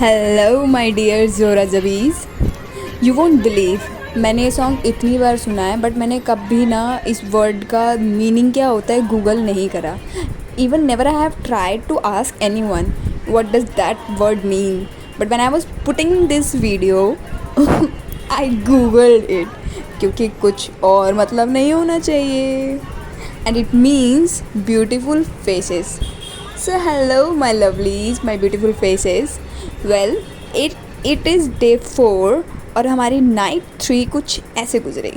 Hello my dear जोरा जबीज़, you won't believe मैंने ये सॉन्ग इतनी बार सुना है बट मैंने कभी ना इस वर्ड का मीनिंग क्या होता है गूगल नहीं करा। Even never I have tried to ask anyone what does that word mean, but when I was putting this video I googled it क्योंकि कुछ और मतलब नहीं होना चाहिए and it means beautiful faces. So hello my lovelies, my beautiful faces. Well, it is day 4 और हमारी night 3 कुछ ऐसे गुजरे।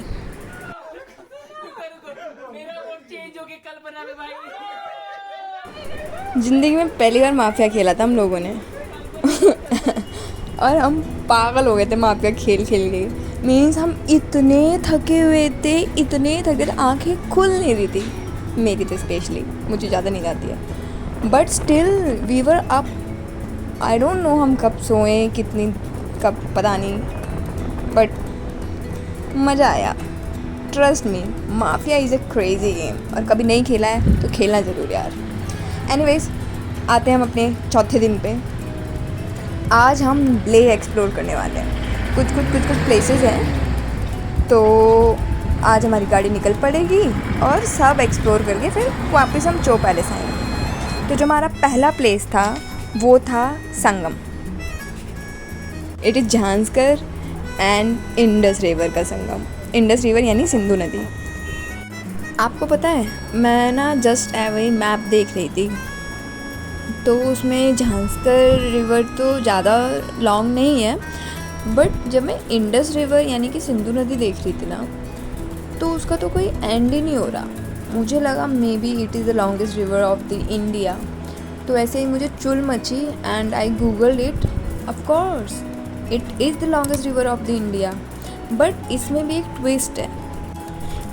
ज़िंदगी में पहली बार माफिया खेला था हम लोगों ने और हम पागल हो गए थे माफिया खेल खेल के। मीन्स हम इतने थके हुए थे, आंखें खुल नहीं रही थी, मेरी तो स्पेशली, मुझे ज़्यादा नींद आती है but still we were up. I don't know हम कब सोए, कितनी कब पता नहीं, बट मज़ा आया। Trust me, mafia is a crazy game और कभी नहीं खेला है तो खेलना ज़रूर यार। एनीवेज, आते हैं हम अपने चौथे दिन पे। आज हम ले एक्सप्लोर करने वाले हैं। कुछ प्लेसेस हैं, तो आज हमारी गाड़ी निकल पड़ेगी और सब एक्सप्लोर करके फिर वापस हम चो पैलेस आएंगे। तो जो हमारा पहला प्लेस था वो था संगम। It is Zanskar and Indus river का संगम। इंडस रिवर यानी सिंधु नदी। आपको पता है, मैं ना जस्ट वही मैप देख रही थी तो उसमें झांसकर रिवर तो ज़्यादा लॉन्ग नहीं है, बट जब मैं इंडस रिवर यानी कि सिंधु नदी देख रही थी ना तो उसका तो कोई एंड ही नहीं हो रहा। मुझे लगा may be it is the longest river of the India. तो ऐसे ही मुझे चुल मची and I googled it. Of course it is the longest river of the India, but इसमें भी एक ट्विस्ट है।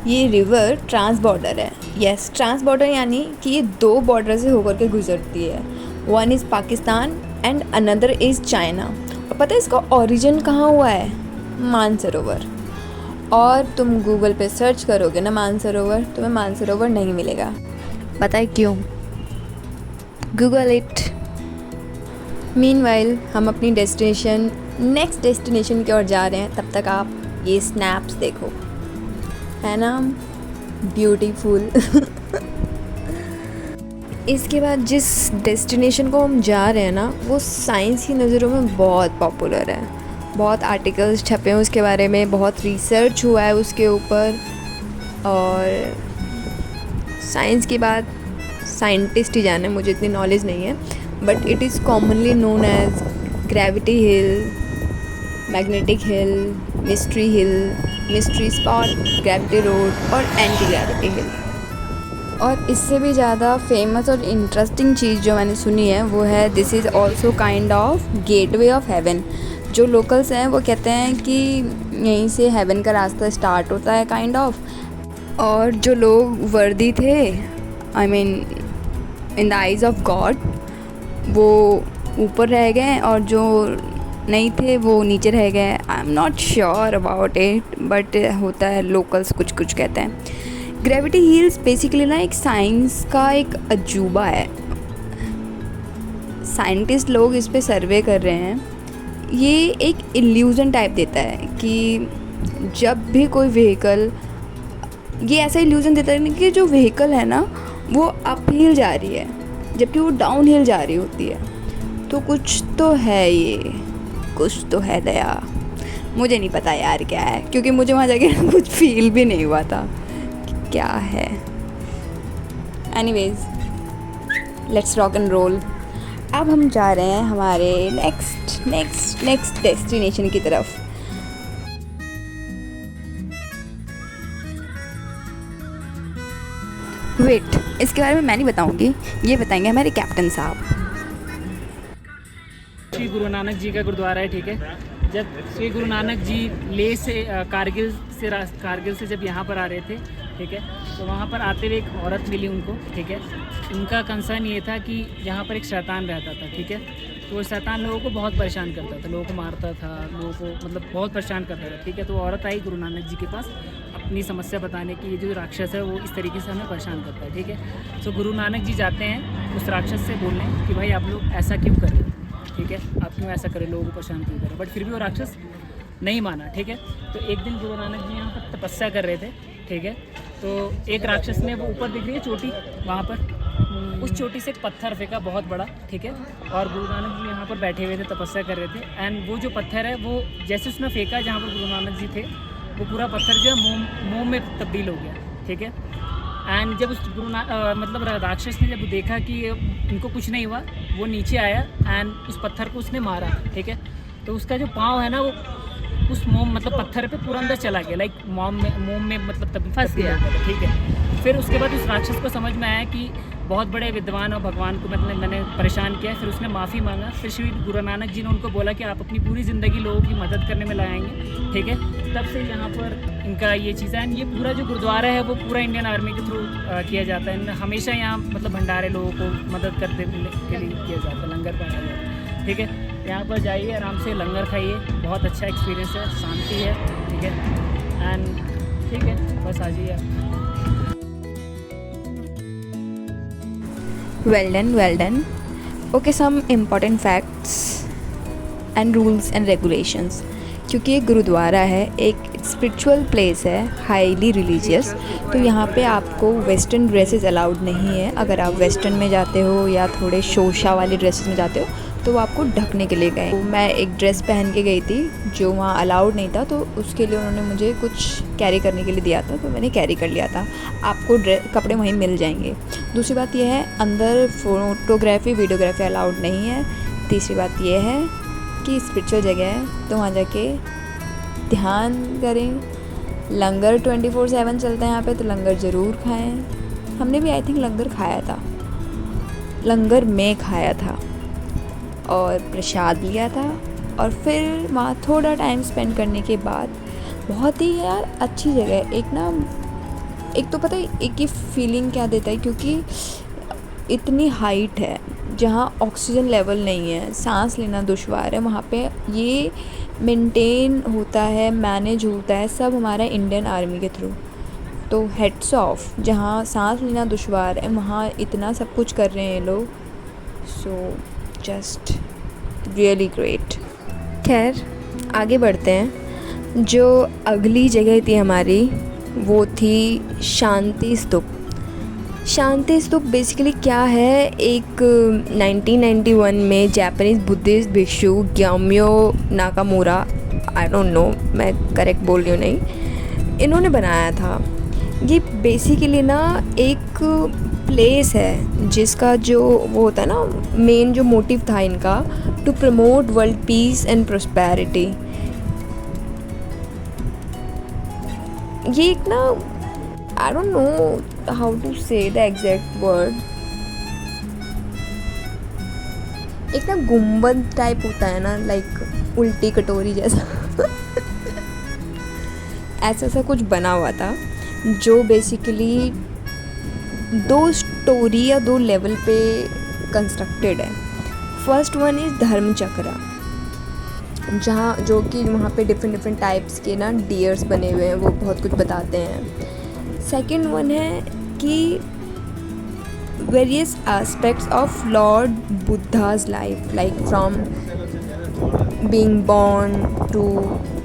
ये रिवर ट्रांस बॉर्डर है। यस, ट्रांस बॉर्डर यानी कि ये दो बॉर्डर से होकर के गुजरती है। One is Pakistan and another is China. और पता है इसका ओरिजिन कहाँ हुआ है? मानसरोवर। और तुम गूगल पे सर्च करोगे ना मानसरोवर, तुम्हें मानसरोवर नहीं मिलेगा। पता है क्यों? Google it. मीनवाइल हम अपनी नेक्स्ट डेस्टिनेशन की ओर जा रहे हैं। तब तक आप ये स्नैप्स देखो, है ना ब्यूटीफुल। इसके बाद जिस डेस्टिनेशन को हम जा रहे हैं ना वो साइंस की नज़रों में बहुत पॉपुलर है। बहुत आर्टिकल्स छपे हैं उसके बारे में, बहुत रिसर्च हुआ है उसके ऊपर। और साइंस की बात साइंटिस्ट ही जाने, मुझे इतनी नॉलेज नहीं है, but it is commonly known as gravity hill, magnetic hill, mystery spot, gravity road और एंटी ग्रेविटी हिल। और इससे भी ज़्यादा फेमस और इंटरेस्टिंग चीज़ जो मैंने सुनी है वो है this is also kind of gateway of haven. जो लोकल्स हैं वो कहते हैं कि यहीं से हेवन का रास्ता स्टार्ट होता है काइंड ऑफ। और जो लोग वर्दी थे, I mean in the eyes of God, वो ऊपर रह गए और जो नहीं थे वो नीचे रह गए। I am not sure about it, but होता है, लोकल्स कुछ कहते हैं। ग्रेविटी हिल्स बेसिकली ना एक साइंस का एक अजूबा है। साइंटिस्ट लोग इस पे सर्वे कर रहे हैं। ये एक इल्यूज़न टाइप देता है कि जब भी कोई व्हीकल, ये ऐसा इल्यूज़न देता है कि जो व्हीकल है ना वो अप हिल जा रही है जबकि वो डाउन हिल जा रही होती है। तो कुछ तो है, ये कुछ तो है दया। मुझे नहीं पता यार क्या है, क्योंकि मुझे वहाँ जाके कुछ फील भी नहीं हुआ था कि क्या है। Anyways, let's rock and roll. अब हम जा रहे हैं हमारे नेक्स्ट डेस्टिनेशन की तरफ। वेट, इसके बारे में मैं नहीं बताऊंगी, ये बताएंगे हमारे कैप्टन साहब। श्री गुरु नानक जी का गुरुद्वारा है, ठीक है। जब श्री गुरु नानक जी ले से कारगिल से जब यहाँ पर आ रहे थे, ठीक है, तो वहाँ पर आते हुए एक औरत मिली उनको, ठीक है। उनका कंसर्न ये था कि यहाँ पर एक शैतान रहता था, ठीक है। तो वो शैतान लोगों को बहुत परेशान करता था, लोगों को मारता था, लोगों को मतलब बहुत परेशान करता था, ठीक है। तो औरत आई गुरु नानक जी के पास अपनी समस्या बताने की, ये जो राक्षस है वो इस तरीके से हमें परेशान करता है, ठीक है। तो गुरु नानक जी जाते हैं उस राक्षस से बोलने कि भाई आप लोग ऐसा क्यों कर रहे हो, ठीक है, आप क्यों ऐसा करें, लोगों को परेशान क्यों करें। बट फिर भी वो राक्षस नहीं माना, ठीक है। तो एक दिन गुरु नानक जी यहाँ पर तपस्या कर रहे थे, ठीक है। तो एक राक्षस ने, वो ऊपर दिख रही है चोटी, वहाँ पर उस चोटी से एक पत्थर फेंका बहुत बड़ा, ठीक है। और गुरु नानक जी यहाँ पर बैठे हुए थे, तपस्या कर रहे थे। एंड वो जो पत्थर है, वो जैसे उसने फेंका जहाँ पर गुरु नानक जी थे, वो पूरा पत्थर जो है मोम में तब्दील हो गया, ठीक है। एंड जब उस मतलब राक्षस ने जब देखा कि इनको कुछ नहीं हुआ, वो नीचे आया एंड उस पत्थर को उसने मारा, ठीक है। तो उसका जो पाँव है ना, वो उस मोम मतलब पत्थर पे पूरा अंदर चला गया, लाइक मोम में मतलब तब फंस गया, ठीक है। फिर उसके बाद उस राक्षस को समझ में आया कि बहुत बड़े विद्वान और भगवान को मतलब मैंने परेशान किया। फिर उसने माफ़ी मांगा। फिर श्री गुरु नानक जी ने उनको बोला कि आप अपनी पूरी ज़िंदगी लोगों की मदद करने में लगाएंगे, ठीक है। तब से यहाँ पर इनका ये चीज़ है। ये पूरा जो गुरुद्वारा है वो पूरा इंडियन आर्मी के थ्रू किया जाता है। हमेशा यहाँ मतलब भंडारे लोगों को मदद करने के लिए किया जाता है, लंगर बनाया जाता है, ठीक है। यहाँ पर जाइए, आराम से लंगर खाइए, बहुत अच्छा एक्सपीरियंस है, शांति है, ठीक है। एंड ठीक है, बस आ जाइए आप। Well done. Okay, some important facts and rules and regulations. क्योंकि ये गुरुद्वारा है, एक स्पिरिचुअल प्लेस है, हाईली रिलीजियस, तो यहाँ पे आपको वेस्टर्न ड्रेसेस अलाउड नहीं है। अगर आप वेस्टर्न में जाते हो या थोड़े शोशा वाली ड्रेसेस में जाते हो तो वो आपको ढकने के लिए गए। मैं एक ड्रेस पहन के गई थी जो वहाँ अलाउड नहीं था, तो उसके लिए उन्होंने मुझे कुछ कैरी करने के लिए दिया था, तो मैंने कैरी कर लिया था। आपको कपड़े वहीं मिल जाएंगे। दूसरी बात यह है, अंदर फ़ोटोग्राफी वीडियोग्राफी अलाउड नहीं है। तीसरी बात यह है कि स्पिरिचुअल जगह है, तो वहाँ जाके ध्यान करें। लंगर 24/7 चलता है यहाँ पे, तो लंगर ज़रूर खाएं। हमने भी आई थिंक लंगर खाया था, लंगर में खाया था और प्रसाद लिया था। और फिर वहाँ थोड़ा टाइम स्पेंड करने के बाद, बहुत ही यार अच्छी जगह है। एक तो पता है एक ही फीलिंग क्या देता है, क्योंकि इतनी हाइट है जहाँ ऑक्सीजन लेवल नहीं है, सांस लेना दुश्वार है। वहाँ पे ये मेंटेन होता है, मैनेज होता है सब हमारा इंडियन आर्मी के थ्रू। तो हेड्स ऑफ, जहाँ सांस लेना दुश्वार है वहाँ इतना सब कुछ कर रहे हैं लोग। So just really great. खैर आगे बढ़ते हैं। जो अगली जगह थी हमारी वो थी शांति स्तूप। शांति स्तूप बेसिकली क्या है, एक 1991 में जापानीज़ बुद्धिस्ट भिक्षु ग्याम्यो नाकामुरा, आई डोंट नो मैं करेक्ट बोल रही हूँ नहीं, इन्होंने बनाया था। ये बेसिकली ना एक प्लेस है जिसका जो वो होता है ना, मेन जो मोटिव था इनका, to promote world peace and prosperity. ये एक ना, I don't know how to say the exact word, एक ना गुम्बद टाइप होता है ना, लाइक उल्टी कटोरी जैसा ऐसा कुछ बना हुआ था, जो बेसिकली 2 स्टोरी या 2 लेवल पे कंस्ट्रक्टेड है। फर्स्ट वन इज़ धर्म चक्रा, जहाँ जो कि वहाँ पे डिफरेंट टाइप्स के ना डियर्स बने हुए हैं, वो बहुत कुछ बताते हैं। सेकंड वन है कि various aspects of lord Buddha's life, like from being born to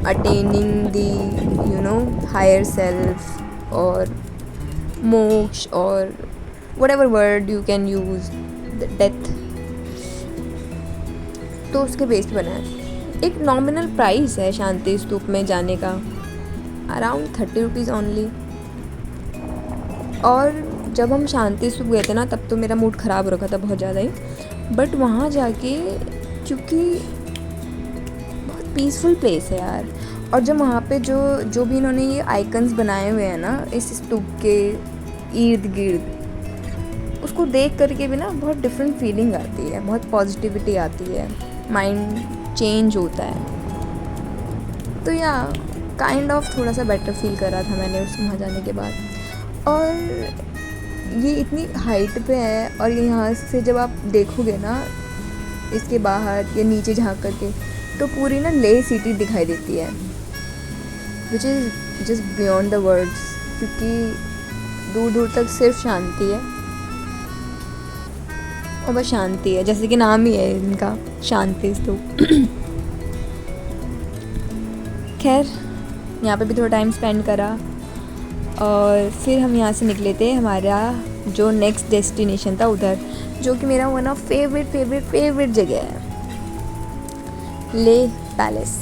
attaining the higher self और मोक्ष और whatever word you can use, the death। तो उसके बेस पे बना है। एक नॉमिनल प्राइस है शांति स्तूप में जाने का, अराउंड 30 रुपीज़ ओनली। और जब हम शांति स्तूप गए थे ना, तब तो मेरा मूड ख़राब हो रखा था बहुत ज़्यादा ही, बट वहाँ जाके क्योंकि बहुत पीसफुल प्लेस है यार। और जब वहाँ पे जो भी इन्होंने ये आइकन्स बनाए हुए हैं ना इस स्तूप के इर्द गिर्द, उसको देख करके भी ना बहुत डिफरेंट फीलिंग आती है, बहुत पॉजिटिविटी आती है, माइंड चेंज होता है। तो या काइंड ऑफ थोड़ा सा बेटर फील कर रहा था मैंने उस वहाँ जाने के बाद। और ये इतनी हाइट पे है, और ये यहाँ से जब आप देखोगे ना इसके बाहर या नीचे झाँक करके, तो पूरी ना लेह सिटी दिखाई देती है, which is just beyond the words. क्योंकि दूर दूर तक सिर्फ शांति है, और बस शांति है, जैसे कि नाम ही है इनका, शांति स्तूप। खैर यहाँ पे भी थोड़ा टाइम स्पेंड करा और फिर हम यहाँ से निकले थे हमारा जो नेक्स्ट डेस्टिनेशन था उधर, जो कि मेरा वन ऑफ फेवरेट जगह है, Leh palace.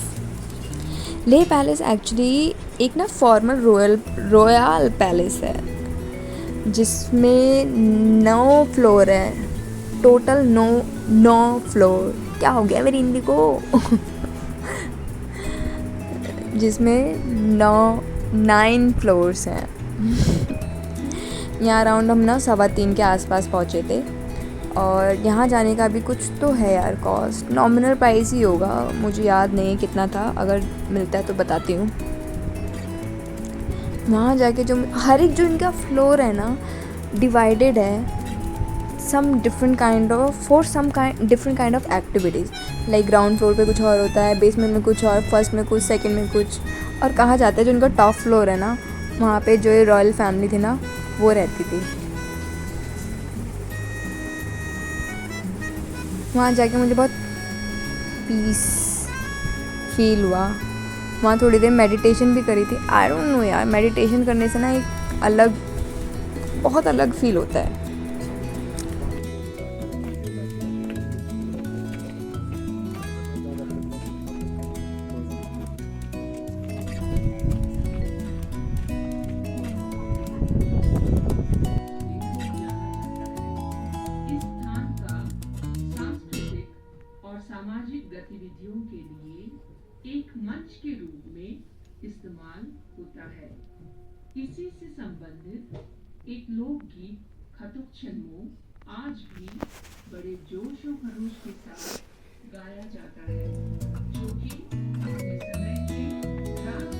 Leh palace actually एक ना फॉर्मल रॉयल पैलेस है जिसमें 9 फ्लोर है, टोटल 9 फ्लोर। क्या हो गया मेरी हिंदी को जिसमें 9 फ्लोर्स हैं। यहाँ अराउंड हम ना 3:15 के आसपास पहुँचे थे और यहाँ जाने का भी कुछ तो है यार कॉस्ट, नॉमिनल प्राइस ही होगा, मुझे याद नहीं कितना था, अगर मिलता है तो बताती हूँ। वहाँ जाके जो हर एक जो इनका फ्लोर है ना डिवाइडेड है some different kind of activities, like ground floor पे कुछ और होता है, बेसमेंट में कुछ और, फर्स्ट में कुछ, सेकंड में कुछ। और कहा जाता है जो इनका टॉप फ्लोर है ना, वहाँ पे जो ये रॉयल फैमिली थी ना वो रहती थी। वहाँ जाके मुझे बहुत पीस फील हुआ। वहाँ थोड़ी देर मेडिटेशन भी करी थी। आई डोंट नो यार, मेडिटेशन करने से ना एक बहुत अलग फील होता है। सामाजिक गतिविधियों के लिए एक मंच के रूप में इस्तेमाल होता है। इसी से संबंधित एक लोकगीत खतुक छन्मो आज भी बड़े जोश और खरोश के साथ गाया जाता है, जो कि अपने समय के राज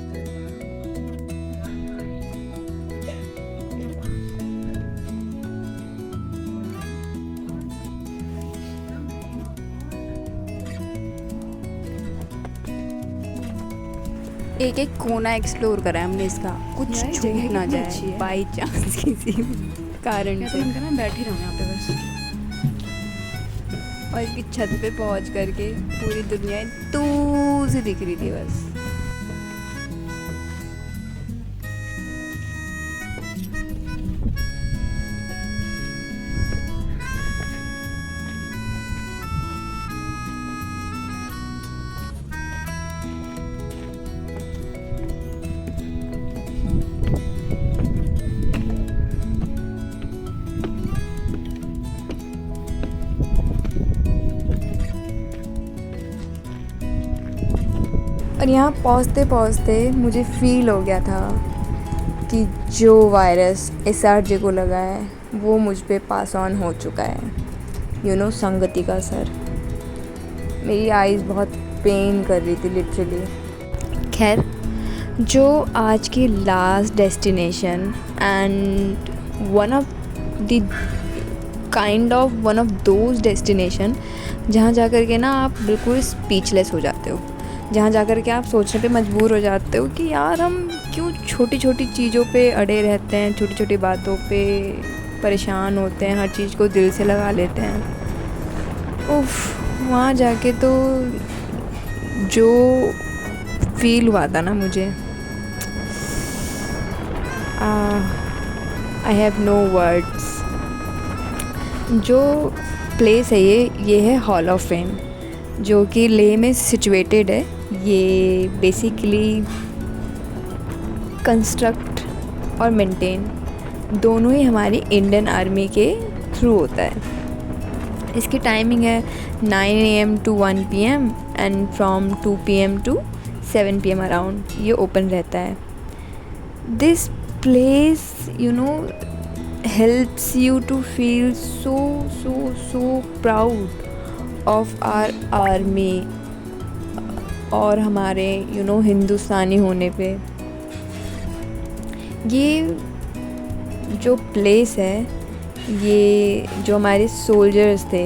एक कोना एक्सप्लोर करा है हमने इसका, कुछ छूट ना जाए बाई चांस किसी कारण से। मैं बैठी रहूँ यहाँ पे बस। और इसकी छत पे पहुंच करके पूरी दुनिया दूर से दिख रही थी बस। और यहाँ पहुँचते मुझे फ़ील हो गया था कि जो वायरस SRJ को लगा है वो मुझ पे पास ऑन हो चुका है। संगति का असर। मेरी आईज़ बहुत पेन कर रही थी लिटरली। खैर, जो आज की last destination and one of those destination जहाँ जा कर के ना आप बिल्कुल स्पीचलेस हो जाते हो, जहाँ जाकर के आप सोचने पे मजबूर हो जाते हो कि यार हम क्यों छोटी छोटी चीज़ों पे अड़े रहते हैं, छोटी छोटी बातों पे परेशान होते हैं, हर चीज़ को दिल से लगा लेते हैं। उफ़, वहाँ जाके तो जो फील हुआ था ना मुझे, आई हैव नो वर्ड्स। जो प्लेस है ये है हॉल ऑफ फेम, जो कि लेह में सिचुएटेड है। ये बेसिकली कंस्ट्रक्ट और मेंटेन दोनों ही हमारी इंडियन आर्मी के थ्रू होता है। इसकी टाइमिंग है 9 AM to 1 PM and from 2 PM to 7 PM around ये ओपन रहता है। This place helps you to feel so proud of our army और हमारे हिंदुस्तानी होने पे। ये जो प्लेस है, ये जो हमारे सोल्जर्स थे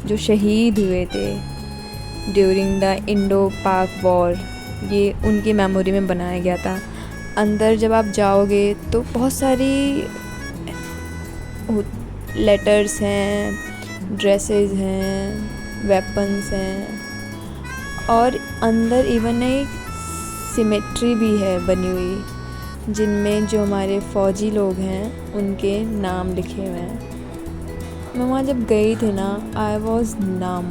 जो शहीद हुए थे ड्यूरिंग द इंडो पाक वॉर, ये उनकी मेमोरी में बनाया गया था। अंदर जब आप जाओगे तो बहुत सारी लेटर्स हैं, ड्रेसेस हैं, वेपन्स हैं और अंदर इवन एक सिमेट्री भी है बनी हुई जिनमें जो हमारे फ़ौजी लोग हैं उनके नाम लिखे हुए हैं। मैं वहाँ जब गई थी ना, आई वॉज नम।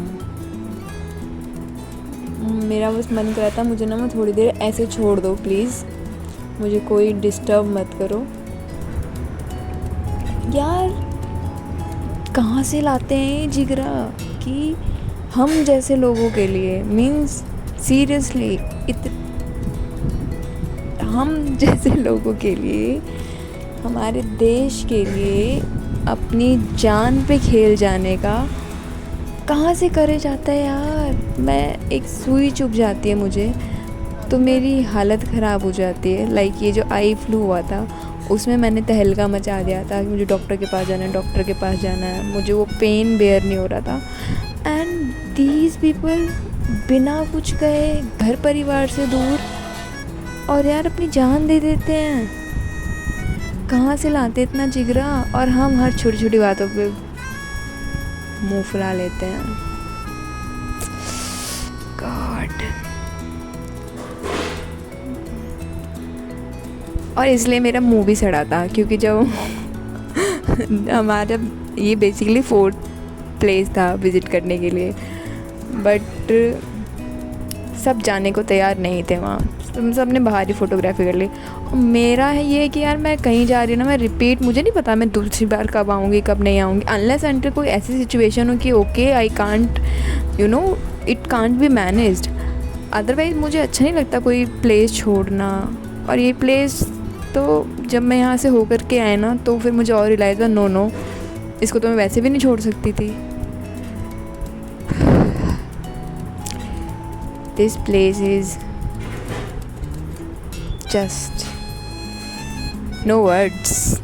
मेरा बस मन कर रहा था मुझे ना, मैं थोड़ी देर ऐसे छोड़ दो प्लीज़, मुझे कोई डिस्टर्ब मत करो। यार कहाँ से लाते हैं ये जिगरा कि हम जैसे लोगों के लिए, मीन्स सीरियसली हम जैसे लोगों के लिए, हमारे देश के लिए अपनी जान पे खेल जाने का कहाँ से करे जाता है यार। मैं एक सुई चुभ जाती है मुझे तो मेरी हालत ख़राब हो जाती है। लाइक ये जो आई फ्लू हुआ था उसमें मैंने तहलका मचा दिया था कि मुझे डॉक्टर के पास जाना है, डॉक्टर के पास जाना है, मुझे वो पेन बेयर नहीं हो रहा था। एंड दीज पीपल बिना कुछ कहे घर परिवार से दूर और यार अपनी जान दे देते हैं। कहाँ से लाते इतना जिगरा, और हम हर छोटी छोटी बातों पे मुंह फुला लेते हैं। गॉड। और इसलिए मेरा मुंह भी सड़ा था क्योंकि जब हमारा ये बेसिकली 4th प्लेस था विज़िट करने के लिए, बट सब जाने को तैयार नहीं थे वहाँ। सब ने बाहर ही फ़ोटोग्राफी कर ली। और मेरा है ये कि यार मैं कहीं जा रही हूँ ना, मैं रिपीट, मुझे नहीं पता मैं दूसरी बार कब आऊँगी कब नहीं आऊँगी, अनलेस एंटर कोई ऐसी सिचुएशन हो कि okay I can't it can't be managed. Otherwise मुझे अच्छा नहीं लगता कोई प्लेस छोड़ना। और ये प्लेस तो जब मैं यहाँ से होकर के आए ना तो फिर मुझे और रियलाइज़ हुआ नो इसको तो मैं वैसे भी नहीं छोड़ सकती थी। This place is just no words.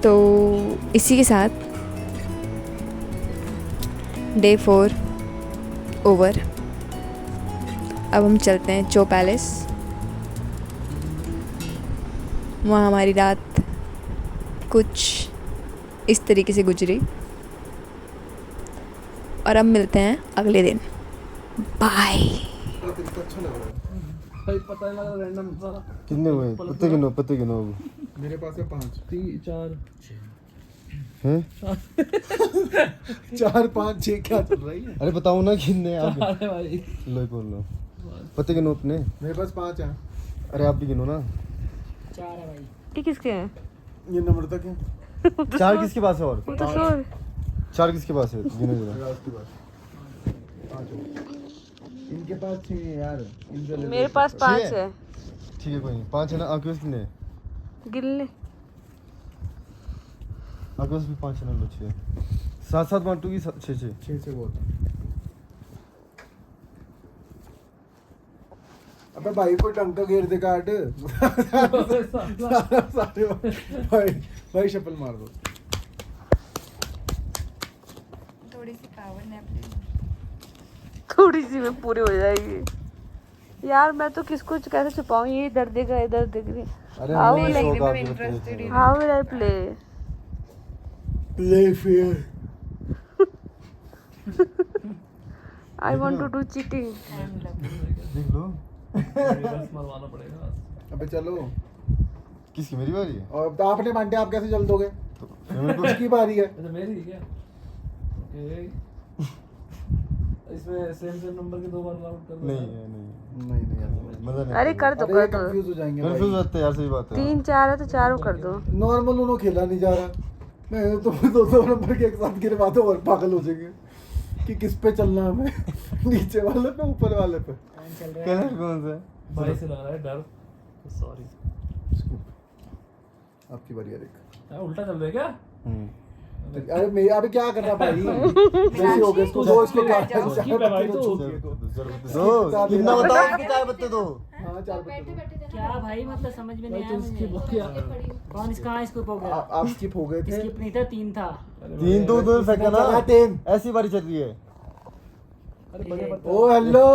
तो इसी के साथ डे 4 ओवर। अब हम चलते हैं चो पैलेस। वहाँ हमारी रात कुछ इस तरीके से गुजरी और अब मिलते हैं अगले दिन। बाय। कितने हुए? पत्ते गिनो मेरे पास है 5 4 हैं? 4 5 6 क्या चल रही है? अरे बताओ ना कितने आप। अरे भाई लो बोल लो, पत्ते गिनो अपने। मेरे पास 5 है। अरे आप भी गिनो ना। 4 है भाई। ये किसके हैं? ये नंबर तक है। 4 किसके पास है? और तो 4 किसके पास है? गिनो जरा। उसके पास 5 है। इनके पास 6 है यार। इनसे मेरे पास 5 है। ठीक है कोई नहीं, 5 है ना। आपके पास कितने हैं? गिन ले। आपके पास भी 5 है ना। लो 6 7 बांटूगी 6 से बहुत है। अबे भाई को टंग का घेर दे काट। सारे भाई शपल मार दो। थोड़ी सी पावर नैप ले, थोड़ी सी में पूरी हो जाएगी। यार मैं तो किसको कैसे छुपाऊं, ये इधर दिख रहा है इधर दिख रही। अरे How हमें will I- शौक आपके बच्चे हैं। How will I play? Play fair. I want to do cheating. देख लो। अबे चलो। किसकी? मेरी बारी है। और तो आपने बांटे, आप कैसे चल दोगे? तो मेरे को उसकी बारी है। मेरी क्या? ओके। इसमें सेम नंबर के 2 बार अलाउड कर दो। नहीं नहीं मजा नहीं। अरे कर दो अरे कर दो। कंफ्यूज हो जाएंगे कंफ्यूज भाई। होते हैं यार, सही बात है। 3 4 है तो 4 कर दो। नॉर्मल उन्होंने खेला नहीं जा रहा। मैं तो 2 नंबर के एक साथ गिरवा दो और पागल हो जाएंगे कि किस पे चलना है हमें। नीचे वाले पे ऊपर वाले पे। चल रहा कलर कौन सा है? भाई से लग रहा है डर। सॉरी। आपकी बारी है। देख उल्टा चल रहा है क्या? अरे मैं अभी क्या करना भाई जैसे हो गया इसको दो इसको क्या Skip है भाई तो। दो कितना बताओ इसके चाय पत्ते दो। हाँ 4 बजे क्या भाई मतलब समझ में नहीं भाई आया तो skip हो मुझे गया। कौन इसका स्किप हो गया आप स्किप हो गए थे स्किप नहीं था 3 था तीन तो उधर फेंका ना, चला 10। ऐसी बारी चल रही है। अरे बड़े ओ हेलो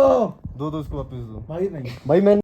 दो इसको वापस दो भाई नहीं भाई। मैं